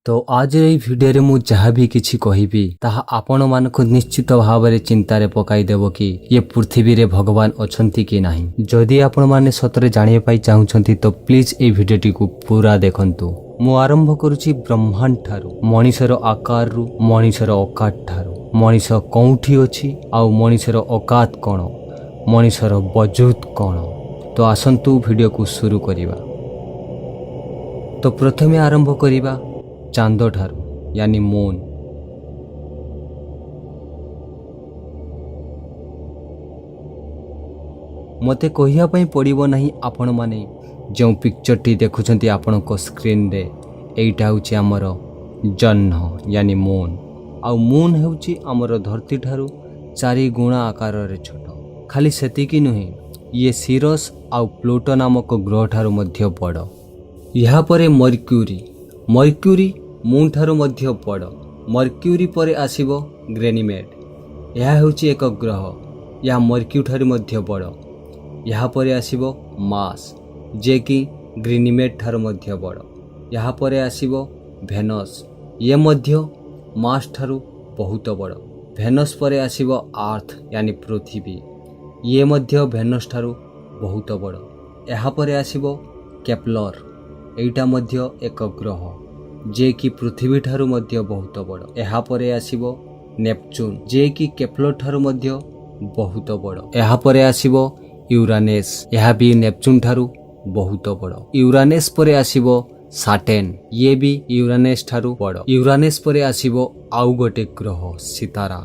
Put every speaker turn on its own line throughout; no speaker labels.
तो आज এই ভিডিଓରେ ମୁଁ ଯାହା ବି କିଛି କହିବି ତାହା ଆପଣମାନଙ୍କୁ ନିଶ୍ଚିତ ଭାବରେ ଚିନ୍ତାରେ ପକାଇଦେବ କି ଏ ପୃଥିବୀରେ ଭଗବାନ ଅଛନ୍ତି କି ନାହିଁ। ଯଦି ଆପଣମାନେ ସତରେ ଜାଣିବା ପାଇଁ ଚାହୁଁଛନ୍ତି ତ ପ୍ଲିଜ୍ ଏହି ଭିଡ଼ିଓଟିକୁ ପୁରା ଦେଖନ୍ତୁ। ମୁଁ ଆରମ୍ଭ କରୁଛି ବ୍ରହ୍ମାଣ୍ଡ ଠାରୁ, ମଣିଷର ଆକାରରୁ, ମଣିଷର ଅକାତ ଠାରୁ। ମଣିଷ କେଉଁଠି ଅଛି ଆଉ ମଣିଷର ଅକାତ କ'ଣ, ମଣିଷର ବଜୁଦ କ'ଣ। ତ ଆସନ୍ତୁ ଭିଡ଼ିଓକୁ ଶୁରୁ କରିବା। ତ ପ୍ରଥମେ ଆରମ୍ଭ କରିବା ଚାନ୍ଦ ଠାରୁ यानी मून। मते कहिया पई पड़िबो नहीं आपण माने जो पिक्चर टी देखुछंती आपनक स्क्रीन रे एइटा होची हमर जन्ह यानी मून। आ मून हेउची हमर धरती ठारू 4 गुणा आकार रे छोट। खाली सेतिकी नुहे, ये सिरस आ प्लूटो नामक ग्रह ठारू मध्य बड़। यहाँ परे मर्क्यूरी मून ठारू मध्य बड़। मर्क्यूरी परे आसीबो ग्रेनिमेड। यह हेउची एक ग्रह, यह मर्क्यू ठारू मध्य बड़। यहाँ परे आसीबो मास जे कि ग्रेनिमेड ठारू मध्य बड़। यहाँ परे आसीबो भेनस, ये मध्य मास ठारू बहुत बड़। भेनस परे आसीबो अर्थ यानी पृथ्वी, ये मध्य भेनस ठारू बहुत बड़। यहाँ परे आसीबो केप्लर, एइटा मध्य एक ग्रह जे कि पृथ्वी ठारू मध्य बहुत बड़। यहाँ परे आसीबो नेपच्यून जे कि केप्लर ठारू मध्य बहुत बड़। यहाँ परे आसीबो यूरानेस, यह भी नेपच्यून ठारू बहुत बड़। यूरानेस परे आसीबो साटेन, ये भी यूरानेस ठारू बड़। यूरानेस परे आसीबो आउ गोटे ग्रह सितारा,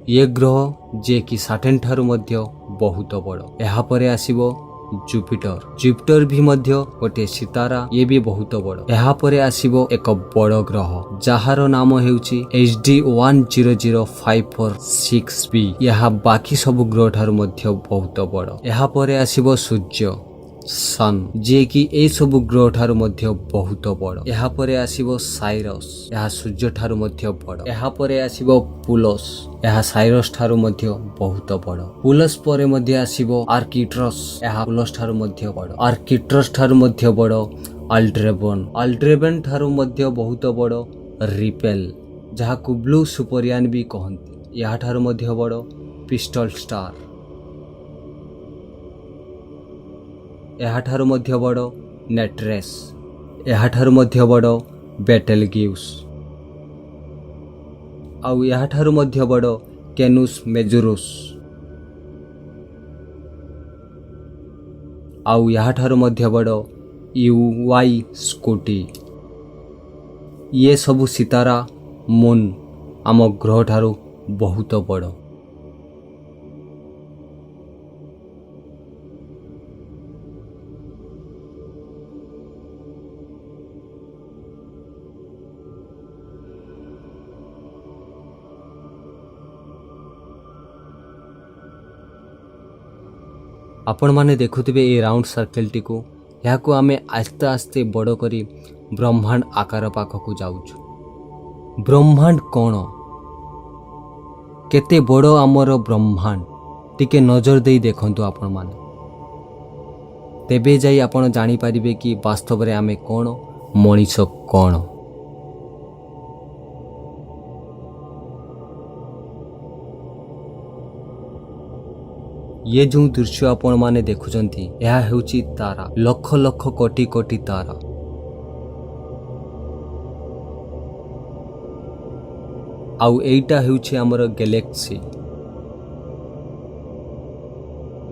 ये ग्रह जे कि साटेन ठारू मध्य बहुत बड़। यहाँ परे आसीबो जुपिटर भी मध्य गोटे सितारा, ये भी बहुत बड़। यहाँ परे आसीबो एक बड़ ग्रह जहार नाम हेउची HD 100546b। यहाँ बाकी सब ग्रह ठारू मध्य बहुत बड़। यहाँ परे आसीबो सूर्य सन जे कि ए सब ग्रह ठारू मध्य बहुत बड़। यहाँ परे आसीबो साइरस, यह सूर्य ठारू मध्य बड़। यहाँ परे आसीबो पुलस, यह साइरस ठारू मध्य बहुत बड़। पुलस परे मध्य आसीबो आर्किट्रस, यह पुलस ठारू मध्य बड़। आर्किट्रस ठारू मध्य बड़ अल्ड्रेबन ठारू मध्य बहुत बड़ रिपेल, जहाँ को ब्लू सुपरियान भी कहते, यह ठारू मध्य बड़ पिस्टल स्टार। यहाँ ठारू मध्य बड़ नेट्रेस, यहाँ ठारू मध्य बड़ बेटेलगिउस, आउ यहाँ ठारू मध्य बड़ केनुस मेजुरुस, आउ यहाँ ठारू मध्य बड़ UY स्कूटी। ये सबु सितारा मून आम ग्रह ठारू बहुत बड़। आपण माने देखुथिबे ए राउंड सर्कल टी को, यहाँ को आमे आस्ते आस्ते बड़ करी ब्रह्मांड आकार पाखकु जाउछु। ब्रह्मांड कोण, केते बड़ आमर ब्रह्मांड टिके नजर देई देखंतु आपण माने, तेबे जाई आपण जानि परिबे कि वास्तव रे आमे कोण, मनीष कोण। ये जो दृश्य आपण माने देखुचंती, यह हेउची तारा, लक्ष लक्ष कोटि कोटि तारा। आउ एइटा हेउची हमर गैलेक्सी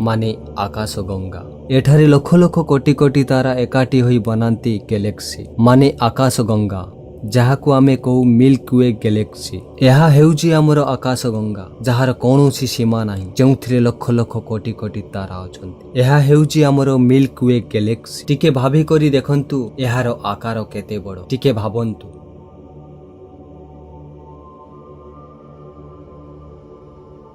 माने आकाश गंगा। एठारे लक्ष लक्ष कोटि कोटि तारा एकाठी होई बनांती गैलेक्सी माने आकाश गंगा, जहाँ को आमे कहू मिल्की वे गैलेक्सी। यह हेउची हमर आकाश गंगा जहार कौनसी सीमा नाही, जोंथिरे लक्ष लक्ष कोटि कोटि तारा अछंती। यह हेउची हमर मिल्की वे गैलेक्सी। टिके भाभी करी देखंतु एहार आकार केते बड़, टिके भाबंतु।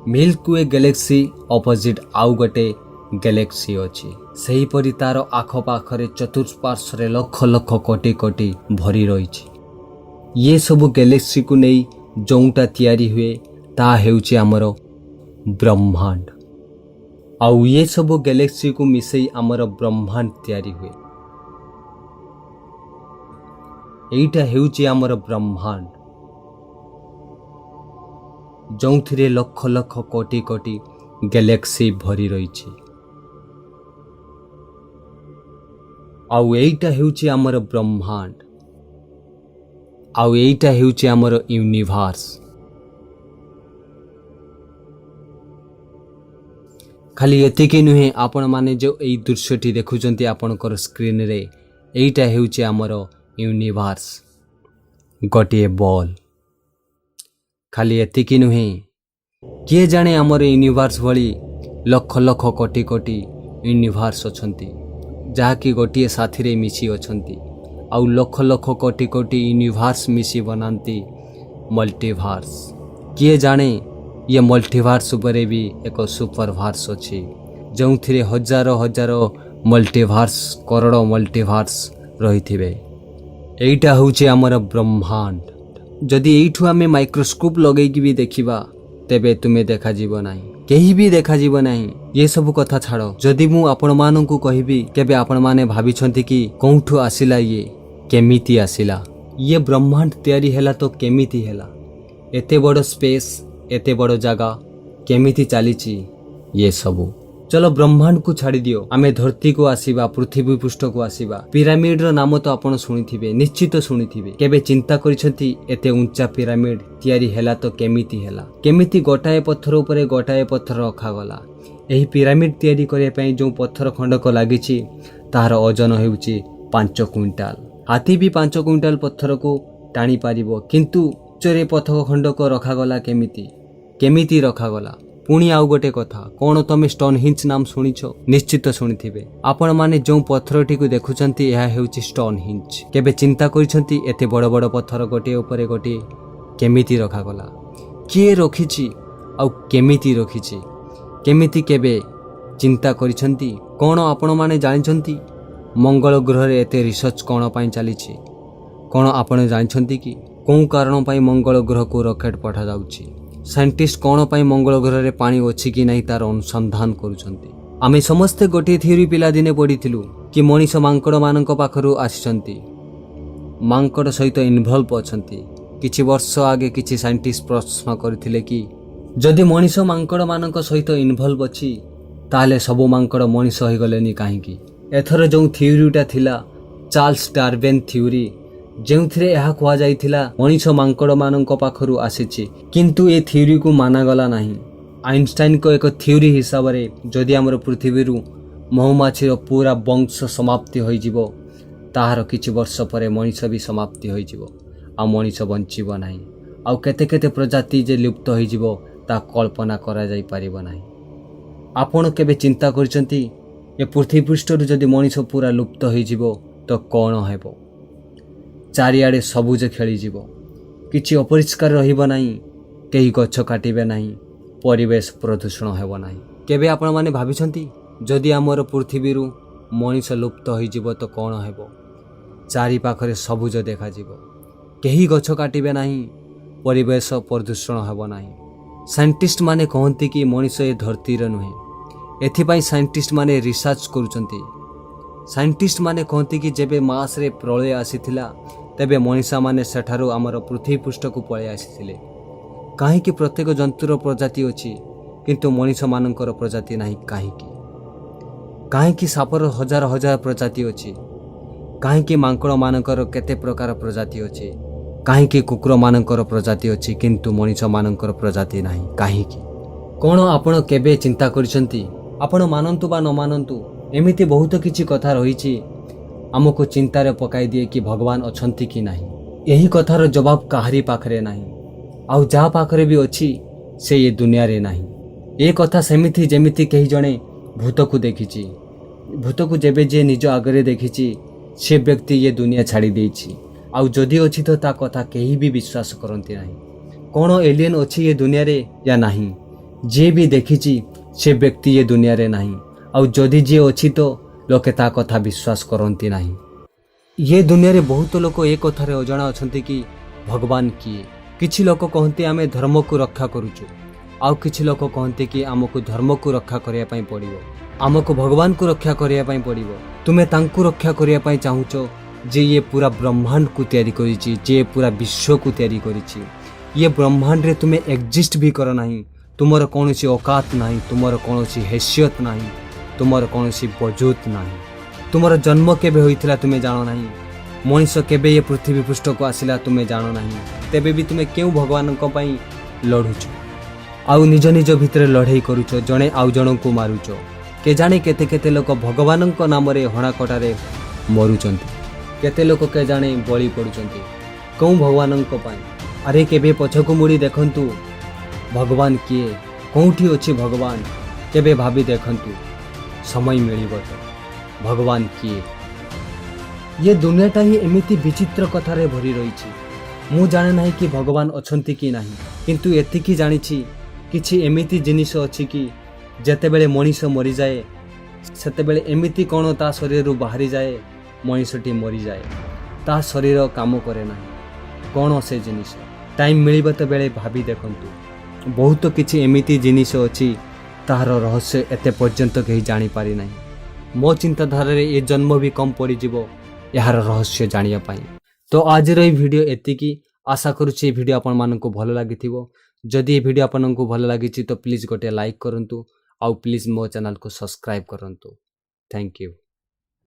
मिल्की वे गैलेक्सी ऑपोजिट आउ गोटे गैलेक्सी अछि, सही परि तार आख पाखरे चतुष्पार्श्वरे लक्ष लक्ष कोटि कोटि भरी रहिछि। ये सबु गैलेक्सी को नहीं जोंटा तैयारी हुए ता हेउची हमर ब्रह्मांड। आउ ये सबु गैलेक्सी को मिसई हमर ब्रह्मांड तैयारी हुए। ଏଇଟା ହେଉଛି ଆମର ବ୍ରହ୍ମାଣ୍ଡ, ଯେଉଁଥିରେ ଲକ୍ଷ ଲକ୍ଷ କୋଟି କୋଟି ଗ୍ୟାଲେକ୍ସି ଭରି ରହିଛି। ଆଉ ଏଇଟା ହେଉଛି ଆମର ବ୍ରହ୍ମାଣ୍ଡ, ଆଉ ଏଇଟା ହେଉଛି ଆମର ୟୁନିଭର୍ସ। ଖାଲି ଏତିକି ନୁହେଁ, ଆପଣମାନେ ଯେଉଁ ଏଇ ଦୃଶ୍ୟଟି ଦେଖୁଛନ୍ତି ଆପଣଙ୍କର ସ୍କ୍ରିନ୍ରେ, ଏଇଟା ହେଉଛି ଆମର ୟୁନିଭର୍ସ, ଗୋଟିଏ ବଲ୍। ଖାଲି ଏତିକି ନୁହେଁ, କିଏ ଜାଣେ ଆମର ୟୁନିଭର୍ସ ଭଳି ଲକ୍ଷ ଲକ୍ଷ କୋଟି କୋଟି ୟୁନିଭର୍ସ ଅଛନ୍ତି, ଯାହାକି ଗୋଟିଏ ସାଥିରେ ମିଶି ଅଛନ୍ତି। ଆଉ ଲକ୍ଷ ଲକ୍ଷ କୋଟି କୋଟି ୟୁନିଭର୍ସ ମିଶି ବନାନ୍ତି ମଲ୍ଟିଭର୍ସ। କିଏ ଜାଣେ ଇଏ ମଲ୍ଟିଭର୍ସ ଉପରେ ବି ଏକ ସୁପରଭର୍ସ ଅଛି, ଯେଉଁଥିରେ ହଜାର ହଜାର ମଲ୍ଟିଭର୍ସ, କରୋଡ଼ ମଲ୍ଟିଭର୍ସ ରହିଥିବେ। ଏଇଟା ହେଉଛି ଆମର ବ୍ରହ୍ମାଣ୍ଡ। ଯଦି ଏଇଠୁ ଆମେ ମାଇକ୍ରୋସ୍କୋପ୍ ଲଗେଇକି ବି ଦେଖିବା, ତେବେ ତୁମେ ଦେଖାଯିବ ନାହିଁ, କେହି ବି ଦେଖାଯିବ ନାହିଁ। ଏସବୁ କଥା ଛାଡ଼, ଯଦି ମୁଁ ଆପଣମାନଙ୍କୁ କହିବି, କେବେ ଆପଣମାନେ ଭାବିଛନ୍ତି କି କେଉଁଠୁ ଆସିଲା ଇଏ, କେମିତି ଆସିଲା? ଇଏ ବ୍ରହ୍ମାଣ୍ଡ ତିଆରି ହେଲା ତ କେମିତି ହେଲା? ଏତେ ବଡ଼ ସ୍ପେସ୍, ଏତେ ବଡ଼ ଜାଗା କେମିତି ଚାଲିଛି ଇଏ ସବୁ? ଚलो ବ୍ରହ୍ମାଣ୍ଡକୁ ଛାଡ଼ିଦିଅ, ଆମେ ଧରତୀକୁ ଆସିବା, ପୃଥିବୀ ପୃଷ୍ଠକୁ ଆସିବା। ପିରାମିଡର ନାମ ତ ଆପଣ ଶୁଣିଥିବେ, ନିଶ୍ଚିତ ଶୁଣିଥିବେ। କେବେ ଚିନ୍ତା କରିଛନ୍ତି ଏତେ ଉଞ୍ଚା ପିରାମିଡ ତିଆରି ହେଲା ତ କେମିତି ହେଲା? କେମିତି ଗୋଟାଏ ପଥର ଉପରେ ଗୋଟାଏ ପଥର ରଖାଗଲା? ଏହି ପିରାମିଡ ତିଆରି କରିବା ପାଇଁ ଯେଉଁ ପଥର ଖଣ୍ଡକ ଲାଗିଛି, ତାହାର ଓଜନ ହେଉଛି 5 କୁଇଣ୍ଟାଲ। ହାତୀ ବି 5 କୁଇଣ୍ଟାଲ ପଥରକୁ ଟାଣି ପାରିବ, କିନ୍ତୁ ଉଚ୍ଚରେ ପଥର ଖଣ୍ଡକ ରଖାଗଲା କେମିତି? କେମିତି ରଖାଗଲା? ପୁଣି ଆଉ ଗୋଟେ କଥା, କ'ଣ ତମେ ଷ୍ଟୋନହିଞ୍ଜ ନାମ ଶୁଣିଛ? ନିଶ୍ଚିତ ଶୁଣିଥିବେ। ଆପଣମାନେ ଯେଉଁ ପଥରଟିକୁ ଦେଖୁଛନ୍ତି, ଏହା ହେଉଛି ଷ୍ଟୋନହିଞ୍ଜ। କେବେ ଚିନ୍ତା କରିଛନ୍ତି ଏତେ ବଡ଼ ବଡ଼ ପଥର ଗୋଟିଏ ଉପରେ ଗୋଟିଏ କେମିତି ରଖାଗଲା? କିଏ ରଖିଛି ଆଉ କେମିତି ରଖିଛି? କେମିତି କେବେ ଚିନ୍ତା କରିଛନ୍ତି? କ'ଣ ଆପଣମାନେ ଜାଣିଛନ୍ତି ମଙ୍ଗଳ ଗ୍ରହରେ ଏତେ ରିସର୍ଚ୍ଚ କ'ଣ ପାଇଁ ଚାଲିଛି? କ'ଣ ଆପଣ ଜାଣିଛନ୍ତି କି କେଉଁ କାରଣ ପାଇଁ ମଙ୍ଗଳ ଗ୍ରହକୁ ରକେଟ୍ ପଠାଯାଉଛି? ସାଇଣ୍ଟିଷ୍ଟ କ'ଣ ପାଇଁ ମଙ୍ଗଳ ଗ୍ରହରେ ପାଣି ଅଛି କି ନାହିଁ ତାର ଅନୁସନ୍ଧାନ କରୁଛନ୍ତି। ଆମେ ସମସ୍ତେ ଗୋଟିଏ ଥିଓରି ପିଲାଦିନେ ପଢ଼ିଥିଲୁ କି ମଣିଷ ମାଙ୍କଡ଼ମାନଙ୍କ ପାଖରୁ ଆସିଛନ୍ତି, ମାଙ୍କଡ଼ ସହିତ ଇନଭଲ୍ଭ ଅଛନ୍ତି। କିଛି ବର୍ଷ ଆଗେ କିଛି ସାଇଣ୍ଟିଷ୍ଟ ପ୍ରଶ୍ନ କରିଥିଲେ କି ଯଦି ମଣିଷ ମାଙ୍କଡ଼ମାନଙ୍କ ସହିତ ଇନଭଲ୍ଭ ଅଛି, ତାହେଲେ ସବୁ ମାଙ୍କଡ଼ ମଣିଷ ହୋଇଗଲେନି କାହିଁକି? ଏଥର ଯେଉଁ ଥିଓରିଟା ଥିଲା ଚାର୍ଲସ ଡାରୱିନ୍ ଥିଓରି, ଯେଉଁଥିରେ ଏହା କୁହାଯାଇଥିଲା ମଣିଷ ମାଙ୍କଡ଼ମାନଙ୍କ ପାଖରୁ ଆସିଛି, କିନ୍ତୁ ଏ ଥିଓରିକୁ ମାନାଗଲା ନାହିଁ। ଆଇନଷ୍ଟାଇନଙ୍କ ଏକ ଥିଓରି ହିସାବରେ ଯଦି ଆମର ପୃଥିବୀରୁ ମହୁମାଛିର ପୁରା ବଂଶ ସମାପ୍ତି ହୋଇଯିବ, ତାହାର କିଛି ବର୍ଷ ପରେ ମଣିଷ ବି ସମାପ୍ତି ହୋଇଯିବ, ଆଉ ମଣିଷ ବଞ୍ଚିବ ନାହିଁ। ଆଉ କେତେ କେତେ ପ୍ରଜାତି ଯେ ଲୁପ୍ତ ହୋଇଯିବ, ତାହା କଳ୍ପନା କରାଯାଇପାରିବ ନାହିଁ। ଆପଣ କେବେ ଚିନ୍ତା କରିଛନ୍ତି ଏ ପୃଥିବୀ ପୃଷ୍ଠରୁ ଯଦି ମଣିଷ ପୁରା ଲୁପ୍ତ ହୋଇଯିବ ତ କ'ଣ ହେବ? ଚାରିଆଡ଼େ ସବୁଜ ଖେଳିଯିବ, କିଛି ଅପରିଷ୍କାର ରହିବ ନାହିଁ, କେହି ଗଛ କାଟିବେ ନାହିଁ, ପରିବେଶ ପ୍ରଦୂଷଣ ହେବ ନାହିଁ। କେବେ ଆପଣମାନେ ଭାବିଛନ୍ତି ଯଦି ଆମର ପୃଥିବୀରୁ ମଣିଷ ଲୁପ୍ତ ହୋଇଯିବ ତ କ'ଣ ହେବ? ଚାରିପାଖରେ ସବୁଜ ଦେଖାଯିବ, କେହି ଗଛ କାଟିବେ ନାହିଁ, ପରିବେଶ ପ୍ରଦୂଷଣ ହେବ ନାହିଁ। ସାଇଣ୍ଟିଷ୍ଟମାନେ କହନ୍ତି କି ମଣିଷ ଏ ଧରତୀର ନୁହେଁ, ଏଥିପାଇଁ ସାଇଣ୍ଟିଷ୍ଟମାନେ ରିସର୍ଚ୍ଚ କରୁଛନ୍ତି। ସାଇଣ୍ଟିଷ୍ଟମାନେ କହନ୍ତି କି ଯେବେ ମାର୍ସରେ ପ୍ରଳୟ ଆସିଥିଲା, ତେବେ ମଣିଷମାନେ ସେଠାରୁ ଆମର ପୃଥିବୀ ପୃଷ୍ଠକୁ ପଳାଇ ଆସିଥିଲେ। କାହିଁକି ପ୍ରତ୍ୟେକ ଜନ୍ତୁର ପ୍ରଜାତି ଅଛି କିନ୍ତୁ ମଣିଷମାନଙ୍କର ପ୍ରଜାତି ନାହିଁ କାହିଁକି? କାହିଁକି ସାପର ହଜାର ହଜାର ପ୍ରଜାତି ଅଛି? କାହିଁକି ମାଙ୍କଡ଼ମାନଙ୍କର କେତେ ପ୍ରକାର ପ୍ରଜାତି ଅଛି? କାହିଁକି କୁକୁରମାନଙ୍କର ପ୍ରଜାତି ଅଛି କିନ୍ତୁ ମଣିଷମାନଙ୍କର ପ୍ରଜାତି ନାହିଁ କାହିଁକି? କ'ଣ ଆପଣ କେବେ ଚିନ୍ତା କରିଛନ୍ତି? ଆପଣ ମାନନ୍ତୁ ବା ନ ମାନନ୍ତୁ, ଏମିତି ବହୁତ କିଛି କଥା ରହିଛି ଆମକୁ ଚିନ୍ତାରେ ପକାଇ ଦିଏ କି ଭଗବାନ ଅଛନ୍ତି କି ନାହିଁ। ଏହି କଥାର ଜବାବ କାହାରି ପାଖରେ ନାହିଁ, ଆଉ ଯାହା ପାଖରେ ବି ଅଛି ସେ ଏ ଦୁନିଆରେ ନାହିଁ। ଏ କଥା ସେମିତି ଯେମିତି କେହି ଜଣେ ଭୂତକୁ ଦେଖିଛି। ଭୂତକୁ ଯେବେ ଯିଏ ନିଜ ଆଗରେ ଦେଖିଛି, ସେ ବ୍ୟକ୍ତି ଏ ଦୁନିଆ ଛାଡ଼ି ଦେଇଛି, ଆଉ ଯଦି ଅଛି ତ ତା କଥା କେହି ବି ବିଶ୍ୱାସ କରନ୍ତି ନାହିଁ। କ'ଣ ଏଲିଏନ୍ ଅଛି ଏ ଦୁନିଆରେ ୟା ନାହିଁ, ଯିଏ ବି ଦେଖିଛି ସେ ବ୍ୟକ୍ତି ଏ ଦୁନିଆରେ ନାହିଁ, ଆଉ ଯଦି ଯିଏ ଅଛି ତ ଲୋକେ ତା କଥା ବିଶ୍ୱାସ କରନ୍ତି ନାହିଁ। ଏ ଦୁନିଆରେ ବହୁତ ଲୋକ ଏ କଥାରେ ଅଜଣା ଅଛନ୍ତି କି ଭଗବାନ କିଏ। କିଛି ଲୋକ କହନ୍ତି ଆମେ ଧର୍ମକୁ ରକ୍ଷା କରୁଛୁ, ଆଉ କିଛି ଲୋକ କହନ୍ତି କି ଆମକୁ ଧର୍ମକୁ ରକ୍ଷା କରିବା ପାଇଁ ପଡ଼ିବ, ଆମକୁ ଭଗବାନଙ୍କୁ ରକ୍ଷା କରିବା ପାଇଁ ପଡ଼ିବ। ତୁମେ ତାଙ୍କୁ ରକ୍ଷା କରିବା ପାଇଁ ଚାହୁଁଛ जे ये पूरा ब्रह्मांड को तैयारी करिछि, जे पूरा विश्व को तैयारी करिछि। ये ब्रह्मांड रे तुम्हें एग्जिस्ट भी कर नहीं, तुमर कौन सी औकात नहीं, तुमर कौन सी हैसियत नहीं, तुमर कौन सी वजूद नहीं। तुमर जन्म केबे होइथिला तुम्हें जानो नहीं, मनीष केबे ये पृथ्वी पृष्ठ को आसिला तुम्हें जानो नहीं। तेबे भी तुम्हें क्यों भगवान को पई लढुछ, आउ निज निज भितर लड़ाई करुछ, जणे आउ जण को मारुछ। के जाने केते केते लोक भगवान को नाम रे हणाकटारे मरुचंती, केते लोक के जाने बलि पड़ुचंती कौं भगवान को पाई। अरे केबे पछको मुड़ी देखंतु भगवान किए, कोठी अछि भगवान, केबे भाबी देखंतु समय मिलिबो तो भगवान किए। ये दुनियाटा ही एमिति विचित्र कथारे भरी रही। मु जाने नहीं कि भगवान अछंती कि नहीं, किंतु एतिकी जानिछि किछि एमिति जिनिस अछि कि जेतेबेले मनीष मरी जाए सेतेबेले एमिति कोन ता शरीर रु बाहरी जाए, मनीषटी मरी जाए, ता शरीर काम करे नहीं। कौन से जिनिस टाइम मिलिबो तो बेले भाबी देखंतु बहुत किछि एमिति जिनिस अछि तार रहस्य एते पर्यंत केही जानि पारि नहीं। मो चिंताधारा रे ए जन्म भी कम पड़ी जिवो यार रहस्य जानिया पाई। तो आज रो वीडियो एतिकी, आशा करूछि वीडियो आपण माननकु भलो लागिथिबो। जदि वीडियो आपनकु भलो लागिछि तो प्लीज गोटे लाइक करंतु, आउ प्लीज मो चैनल को सब्सक्राइब करंतु। Thank you.